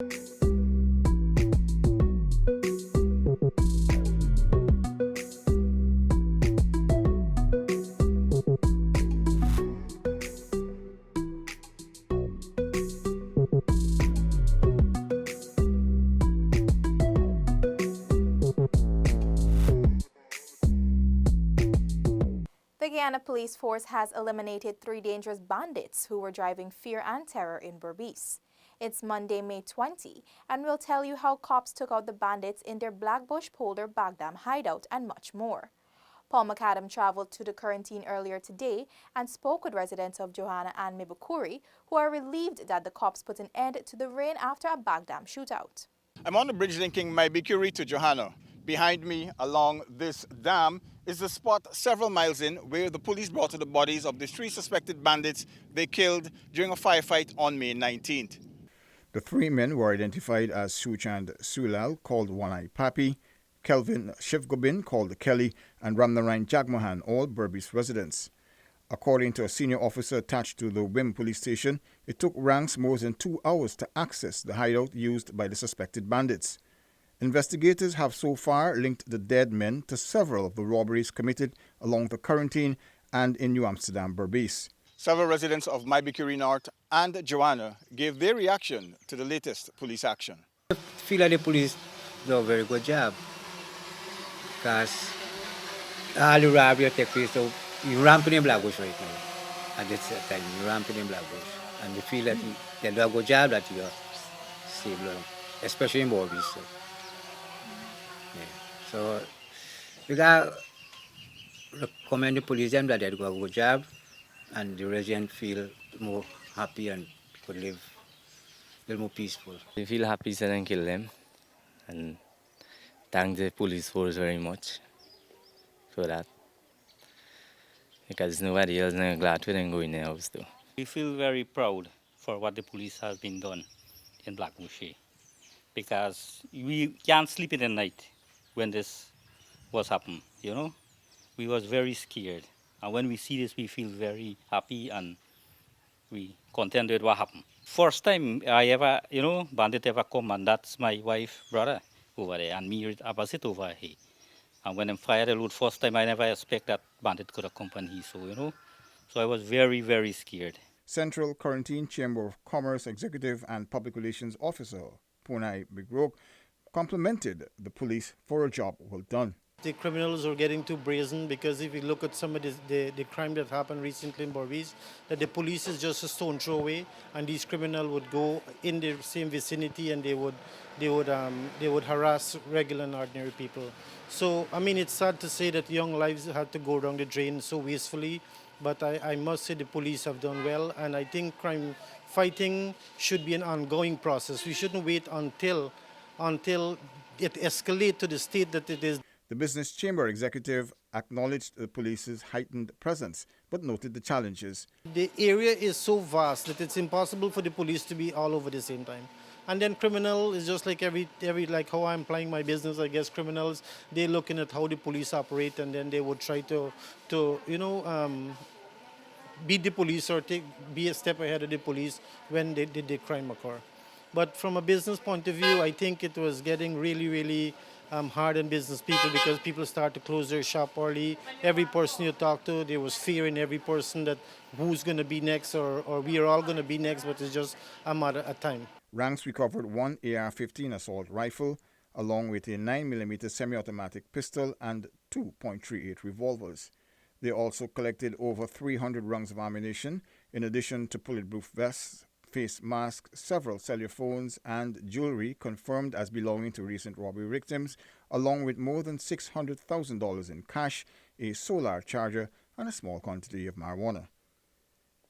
The Guyana police force has eliminated 3 dangerous bandits who were driving fear and terror in Berbice. It's Monday, May 20, and we'll tell you how cops took out the bandits in their Blackbush Polder Bagdam hideout and much more. Paul McAdam traveled to the quarantine earlier today and spoke with residents of Guyana and Mibukuri, who are relieved that the cops put an end to the rain after a Bagdam shootout. I'm on the bridge linking Berbice to Johanna. Behind me, along this dam, is the spot several miles in where the police brought to the bodies of the 3 suspected bandits they killed during a firefight on May 19th. The 3 men were identified as Suchand Sulal, called One-Eye Papi, Kelvin Shivgobin, called Kelly, and Ramnarayan Jagmohan, all Berbice residents. According to a senior officer attached to the WIM police station, it took ranks more than 2 hours to access the hideout used by the suspected bandits. Investigators have so far linked the dead men to several of the robberies committed along the quarantine and in New Amsterdam, Berbice. Several residents of Berbice North and Joanna gave their reaction to the latest police action. I feel like the police do a very good job because all the robbery take place, so you're ramping in Blackbush right now. At this time, you're ramping in Blackbush. And they feel that they do a good job that you save them, especially in Berbice. So. Yeah. So we got recommend the police them that they do a good job and the residents feel more happy and could live a little more peaceful. We feel happy so they kill them and thank the police force very much for that. Because nobody else is glad we didn't go in the house too. We feel very proud for what the police has been done in Blackbush because we can't sleep in the night when this was happening, you know. We was very scared. And when we see this, we feel very happy and we content with what happened. First time I ever, bandit ever come, and that's my wife, brother over there, and me opposite over here. And when I fired the load first time, I never expect that bandit could accompany, so I was very, very scared. Central Quarantine Chamber of Commerce Executive and Public Relations Officer, Punai Bigrok, complimented the police for a job well done. The criminals are getting too brazen because if you look at some of the crime that happened recently in Berbice, that the police is just a stone throw away, and these criminals would go in the same vicinity and they would harass regular and ordinary people. So I mean, it's sad to say that young lives had to go down the drain so wastefully, but I must say the police have done well, and I think crime fighting should be an ongoing process. We shouldn't wait until it escalates to the state that it is. The Business Chamber executive acknowledged the police's heightened presence, but noted the challenges. The area is so vast that it's impossible for the police to be all over the same time. And then criminal is just like every like how I'm playing my business. I guess criminals, they're looking at how the police operate, and then they would try to beat the police or be a step ahead of the police when the crime occur. But from a business point of view, I think it was getting really, really hard on business people because people start to close their shop early. Every person you talk to, there was fear in every person that who's going to be next or we are all going to be next, but it's just a matter of time. Ranks recovered 1 AR-15 assault rifle, along with a 9mm semi-automatic pistol and 2.38 revolvers. They also collected over 300 rounds of ammunition, in addition to bulletproof vests, face masks, several cellular phones, and jewelry confirmed as belonging to recent robbery victims, along with more than $600,000 in cash, a solar charger, and a small quantity of marijuana.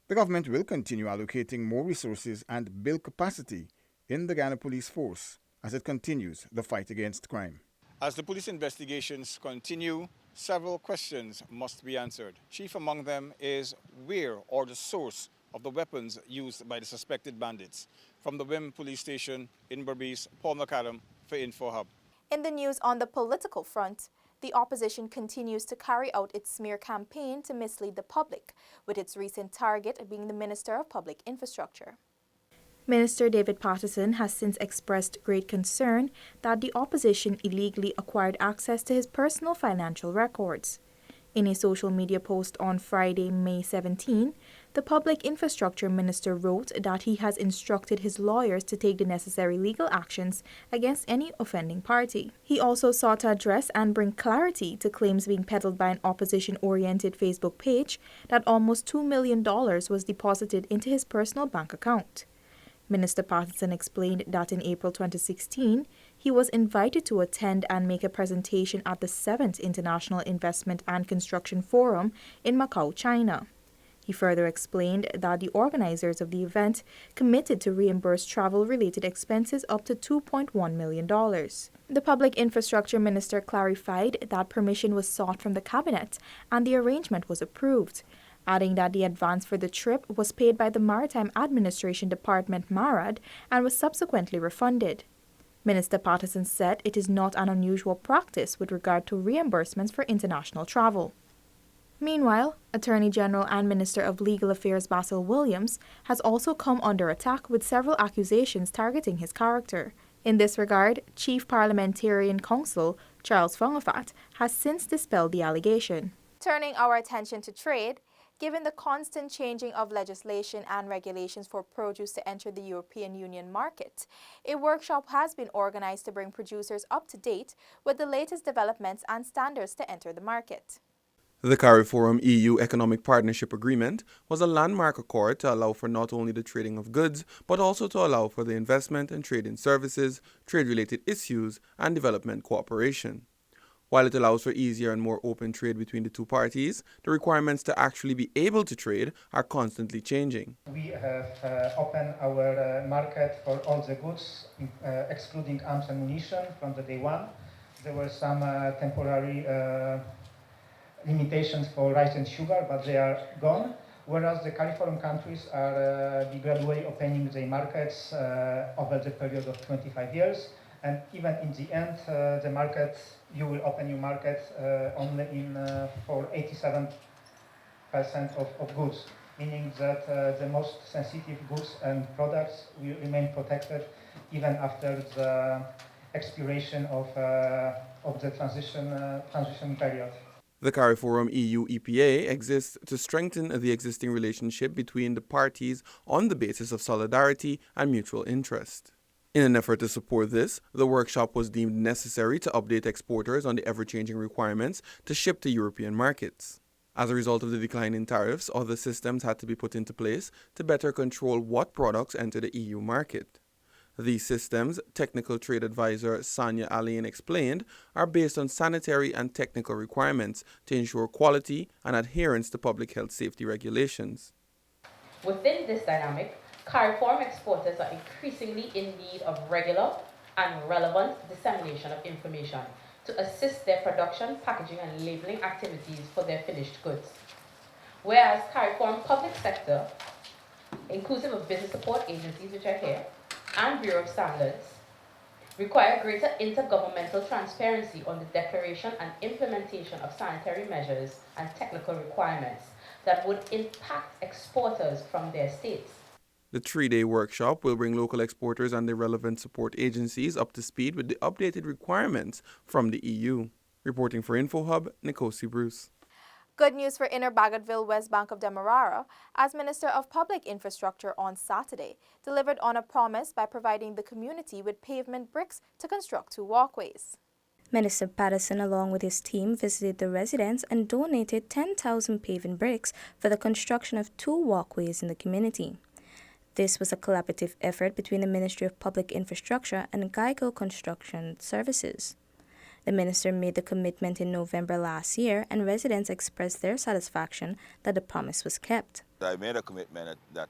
The government will continue allocating more resources and build capacity in the Guyana Police Force as it continues the fight against crime. As the police investigations continue, several questions must be answered. Chief among them is where or the source of the weapons used by the suspected bandits. From the WIM police station in Berbice, Paul McAdam for InfoHub. In the news on the political front, the opposition continues to carry out its smear campaign to mislead the public, with its recent target being the Minister of Public Infrastructure. Minister David Patterson has since expressed great concern that the opposition illegally acquired access to his personal financial records. In a social media post on Friday, May 17, the Public Infrastructure Minister wrote that he has instructed his lawyers to take the necessary legal actions against any offending party. He also sought to address and bring clarity to claims being peddled by an opposition-oriented Facebook page that almost $2 million was deposited into his personal bank account. Minister Patterson explained that in April 2016, he was invited to attend and make a presentation at the 7th International Investment and Construction Forum in Macau, China. He further explained that the organizers of the event committed to reimburse travel-related expenses up to $2.1 million. The Public Infrastructure Minister clarified that permission was sought from the Cabinet and the arrangement was approved, adding that the advance for the trip was paid by the Maritime Administration Department MARAD and was subsequently refunded. Minister Patterson said it is not an unusual practice with regard to reimbursements for international travel. Meanwhile, Attorney General and Minister of Legal Affairs Basil Williams has also come under attack with several accusations targeting his character. In this regard, Chief Parliamentarian Counsel Charles Fongafat has since dispelled the allegation. Turning our attention to trade, given the constant changing of legislation and regulations for produce to enter the European Union market, a workshop has been organized to bring producers up to date with the latest developments and standards to enter the market. The CARIFORUM EU Economic Partnership Agreement was a landmark accord to allow for not only the trading of goods, but also to allow for the investment and trade in services, trade-related issues, and development cooperation. While it allows for easier and more open trade between the two parties, the requirements to actually be able to trade are constantly changing. We have opened our market for all the goods, excluding arms and ammunition from the day one. There were some temporary limitations for rice and sugar, but they are gone. Whereas the CARIFORUM countries are gradually opening their markets over the period of 25 years. And even in the end, the market, you will open your market only for 87% of goods, meaning that the most sensitive goods and products will remain protected even after the expiration of the transition period. The CARIFORUM EU EPA exists to strengthen the existing relationship between the parties on the basis of solidarity and mutual interest. In an effort to support this, the workshop was deemed necessary to update exporters on the ever-changing requirements to ship to European markets. As a result of the decline in tariffs, other systems had to be put into place to better control what products enter the EU market. These systems, Technical Trade Advisor Sanya Alain explained, are based on sanitary and technical requirements to ensure quality and adherence to public health safety regulations. Within this dynamic, CARIFORUM exporters are increasingly in need of regular and relevant dissemination of information to assist their production, packaging, and labeling activities for their finished goods. Whereas CARIFORUM public sector, inclusive of business support agencies, which are here, and Bureau of Standards, require greater intergovernmental transparency on the declaration and implementation of sanitary measures and technical requirements that would impact exporters from their states. The 3-day workshop will bring local exporters and the relevant support agencies up to speed with the updated requirements from the EU. Reporting for InfoHub, Nikosi Bruce. Good news for Inner Bagotville, West Bank of Demerara, as Minister of Public Infrastructure on Saturday delivered on a promise by providing the community with pavement bricks to construct 2 walkways. Minister Patterson, along with his team, visited the residents and donated 10,000 pavement bricks for the construction of 2 walkways in the community. This was a collaborative effort between the Ministry of Public Infrastructure and Guyana Construction Services. The minister made the commitment in November last year, and residents expressed their satisfaction that the promise was kept. I made a commitment that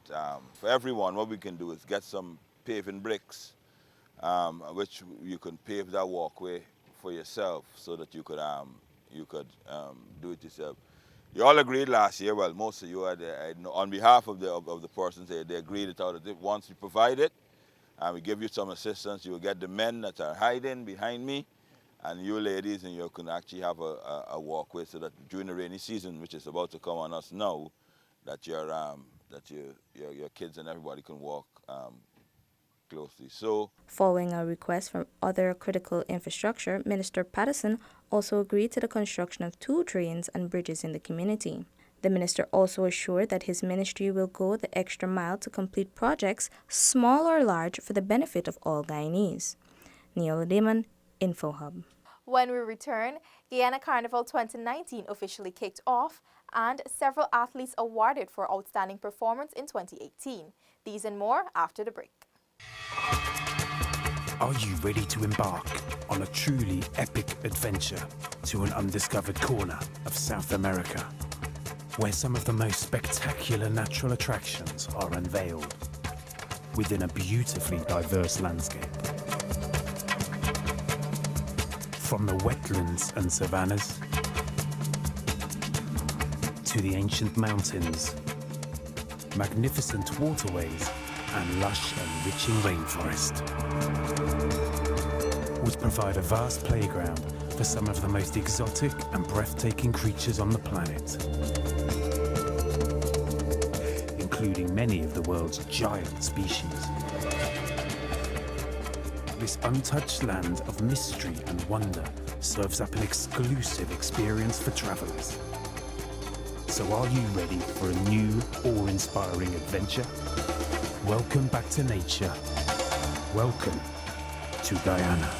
for everyone, what we can do is get some paving bricks, which you can pave that walkway for yourself, so that you could do it yourself. You all agreed last year. Well, most of you are there, on behalf of the persons they agreed that once we provide it, we give you some assistance. You will get the men that are hiding behind me, and you ladies, and you can actually have a walkway, so that during the rainy season, which is about to come on us now, that your kids and everybody can walk closely. So Following a request from other critical infrastructure, Minister Patterson also agreed to the construction of 2 drains and bridges in the community. The minister also assured that his ministry will go the extra mile to complete projects, small or large, for the benefit of all Guyanese. Neola Damon, InfoHub. When we return, Guyana Carnival 2019 officially kicked off and several athletes awarded for outstanding performance in 2018. These and more after the break. Are you ready to embark on a truly epic adventure to an undiscovered corner of South America, where some of the most spectacular natural attractions are unveiled within a beautifully diverse landscape? From the wetlands and savannas to the ancient mountains, magnificent waterways and lush enriching rainforest would provide a vast playground for some of the most exotic and breathtaking creatures on the planet, including many of the world's giant species. This untouched land of mystery and wonder serves up an exclusive experience for travelers. So are you ready for a new, awe-inspiring adventure? Welcome back to nature. Welcome to Guyana.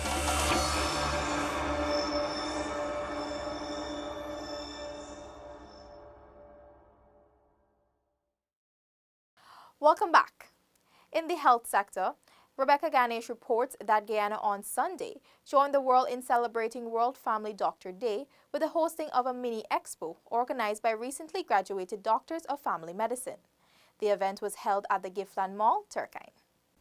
Welcome back. In the health sector, Rebecca Ganesh reports that Guyana on Sunday joined the world in celebrating World Family Doctor Day with the hosting of a mini expo organized by recently graduated doctors of family medicine. The event was held at the Giftland Mall, Turkine.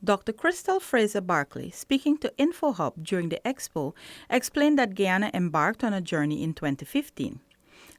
Dr. Crystal Fraser Barkley, speaking to InfoHub during the expo, explained that Guyana embarked on a journey in 2015.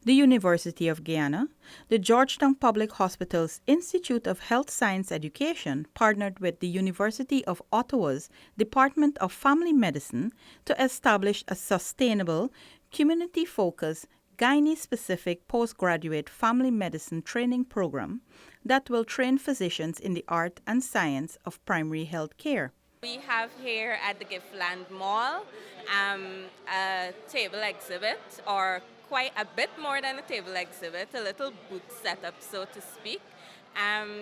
The University of Guyana, the Georgetown Public Hospital's Institute of Health Science Education partnered with the University of Ottawa's Department of Family Medicine to establish a sustainable, community-focused, Guyanese-specific postgraduate family medicine training program that will train physicians in the art and science of primary health care. We have here at the Giftland Mall a table exhibit, or quite a bit more than a table exhibit, a little booth setup, so to speak,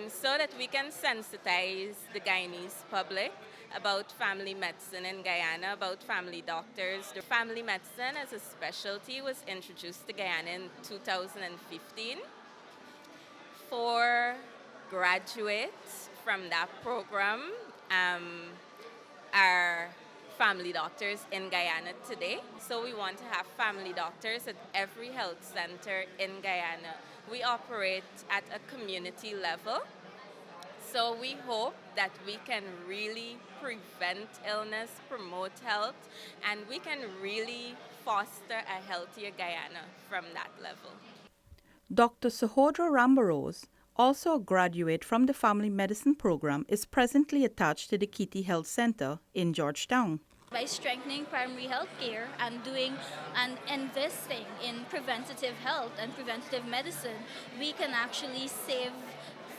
so that we can sensitize the Guyanese public about family medicine in Guyana, about family doctors. The family medicine as a specialty was introduced to Guyana in 2015. 4 graduates from that program are family doctors in Guyana today. So we want to have family doctors at every health center in Guyana. We operate at a community level. So we hope that we can really prevent illness, promote health, and we can really foster a healthier Guyana from that level. Dr. Sahodra Rambarose, also a graduate from the family medicine program, is presently attached to the Kitty Health Center in Georgetown. By strengthening primary health care and investing in preventative health and preventative medicine, we can actually save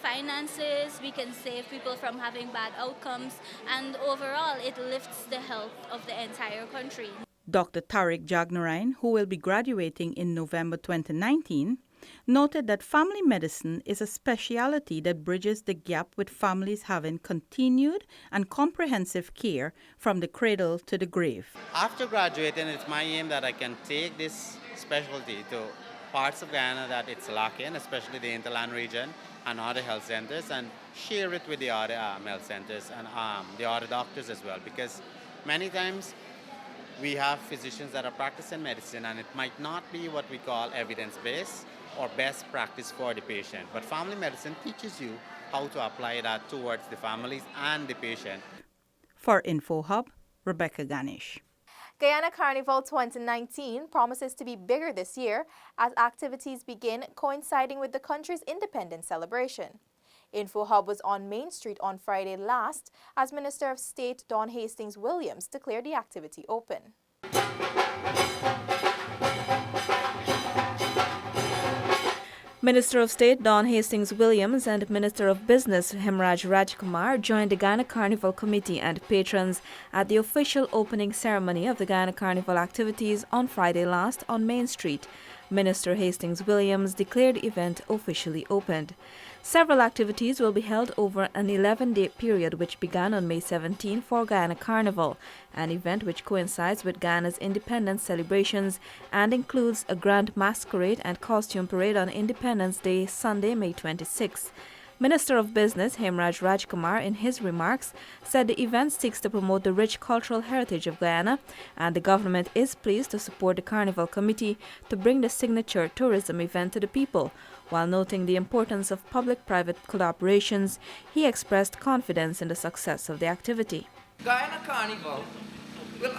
finances, we can save people from having bad outcomes, and overall it lifts the health of the entire country. Dr. Tariq Jagnarine, who will be graduating in November 2019, noted that family medicine is a specialty that bridges the gap with families having continued and comprehensive care from the cradle to the grave. After graduating, it's my aim that I can take this specialty to parts of Guyana that it's lacking, especially the hinterland region and other health centers, and share it with the other health centers and the other doctors as well, because many times we have physicians that are practicing medicine and it might not be what we call evidence-based or best practice for the patient. But family medicine teaches you how to apply that towards the families and the patient. For InfoHub, Rebecca Ganesh. Guyana Carnival 2019 promises to be bigger this year as activities begin coinciding with the country's independence celebration. InfoHub was on Main Street on Friday last as Minister of State Dawn Hastings Williams declared the activity open. Minister of State Don Hastings Williams and Minister of Business Hemraj Rajkumar joined the Guyana Carnival Committee and patrons at the official opening ceremony of the Guyana Carnival activities on Friday last on Main Street. Minister Hastings Williams declared the event officially opened. Several activities will be held over an 11-day period which began on May 17 for Guyana Carnival, an event which coincides with Guyana's independence celebrations and includes a grand masquerade and costume parade on Independence Day, Sunday, May 26. Minister of Business Hemraj Rajkumar, in his remarks, said the event seeks to promote the rich cultural heritage of Guyana, and the government is pleased to support the Carnival Committee to bring the signature tourism event to the people. While noting the importance of public-private collaborations, he expressed confidence in the success of the activity. Guyana Carnival will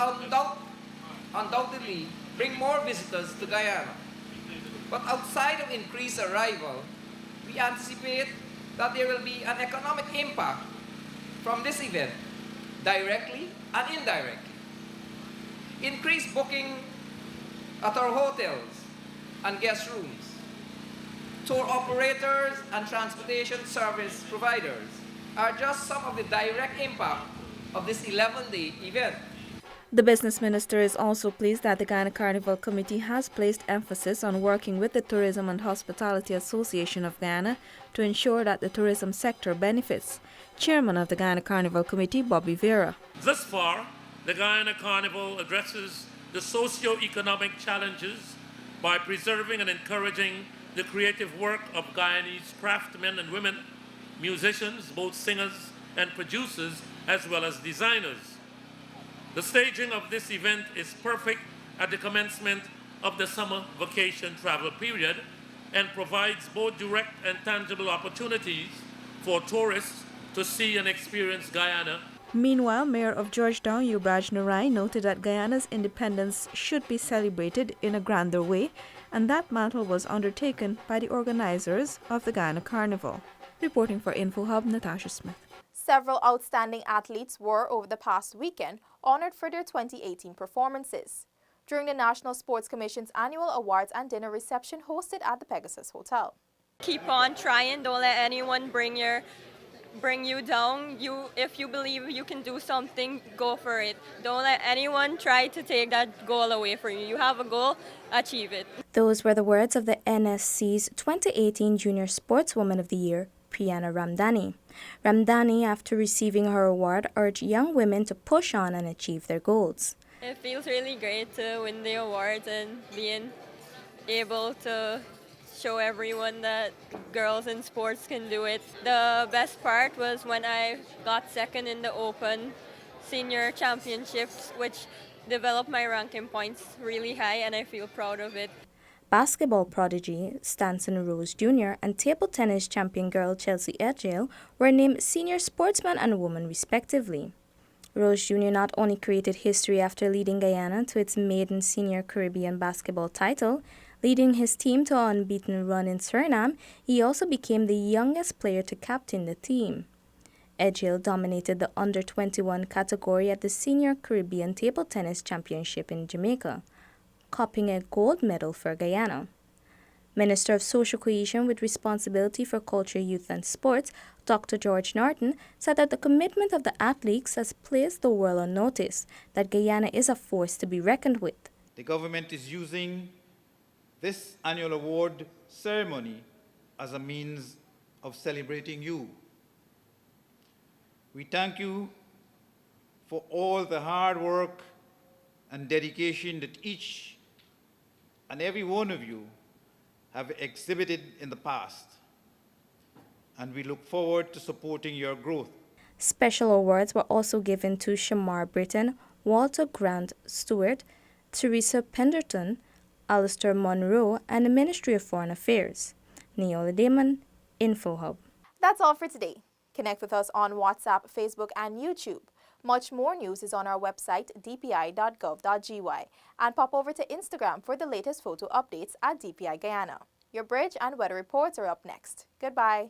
undoubtedly bring more visitors to Guyana. But outside of increased arrival, we anticipate that there will be an economic impact from this event, directly and indirectly. Increased booking at our hotels and guest rooms, tour operators and transportation service providers are just some of the direct impact of this 11-day event. The business minister is also pleased that the Guyana Carnival Committee has placed emphasis on working with the Tourism and Hospitality Association of Guyana to ensure that the tourism sector benefits. Chairman of the Guyana Carnival Committee, Bobby Vera. Thus far, the Guyana Carnival addresses the socio-economic challenges by preserving and encouraging the creative work of Guyanese craftsmen and women, musicians, both singers and producers, as well as designers. The staging of this event is perfect at the commencement of the summer vacation travel period and provides both direct and tangible opportunities for tourists to see and experience Guyana. Meanwhile, Mayor of Georgetown, Yubraj Narai, noted that Guyana's independence should be celebrated in a grander way, and that mantle was undertaken by the organizers of the Guyana Carnival. Reporting for InfoHub, Natasha Smith. Several outstanding athletes were, over the past weekend, honored for their 2018 performances during the National Sports Commission's annual awards and dinner reception hosted at the Pegasus Hotel. Keep on trying. Don't let anyone bring you down. If you believe you can do something, go for it. Don't let anyone try to take that goal away from you. You have a goal, achieve it. Those were the words of the NSC's 2018 Junior Sportswoman of the Year, Priyana Ramdani. Ramdani, after receiving her award, urged young women to push on and achieve their goals. It feels really great to win the awards and being able to show everyone that girls in sports can do it. The best part was when I got second in the Open Senior Championships, which developed my ranking points really high, and I feel proud of it. Basketball prodigy Stanson Rose Jr. and table tennis champion girl Chelsea Edgell were named Senior Sportsman and Woman respectively. Rose Jr. not only created history after leading Guyana to its maiden Senior Caribbean basketball title, leading his team to an unbeaten run in Suriname, he also became the youngest player to captain the team. Edgell dominated the under-21 category at the Senior Caribbean Table Tennis Championship in Jamaica, copying a gold medal for Guyana. Minister of Social Cohesion with responsibility for culture, youth and sports, Dr. George Norton, said that the commitment of the athletes has placed the world on notice that Guyana is a force to be reckoned with. The government is using this annual award ceremony as a means of celebrating you. We thank you for all the hard work and dedication that each and every one of you have exhibited in the past, and we look forward to supporting your growth. Special awards were also given to Shamar Britton, Walter Grant Stewart, Teresa Penderton, Alistair Monroe, and the Ministry of Foreign Affairs. Neola Damon, InfoHub. That's all for today. Connect with us on WhatsApp, Facebook, and YouTube. Much more news is on our website, dpi.gov.gy, and pop over to Instagram for the latest photo updates at DPI Guyana. Your bridge and weather reports are up next. Goodbye.